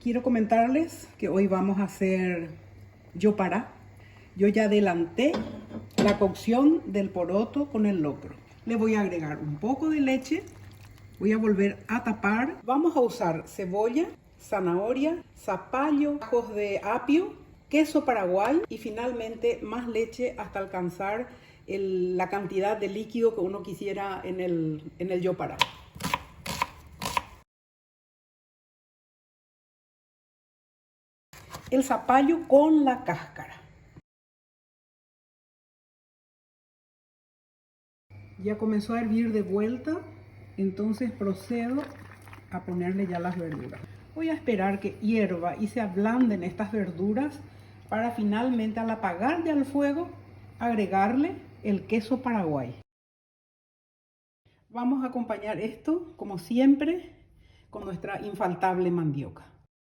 Quiero comentarles que hoy vamos a hacer yopará. Yo ya adelanté la cocción del poroto con el locro. Le voy a agregar un poco de leche. Voy a volver a tapar. Vamos a usar cebolla, zanahoria, zapallo, ajos de apio, queso paraguay y finalmente más leche hasta alcanzar la cantidad de líquido que uno quisiera en el yopará. El zapallo con la cáscara. Ya comenzó a hervir de vuelta, entonces procedo a ponerle ya las verduras. Voy a esperar que hierva y se ablanden estas verduras para finalmente, al apagar ya el fuego, agregarle el queso paraguay. Vamos a acompañar esto, como siempre, con nuestra infaltable mandioca.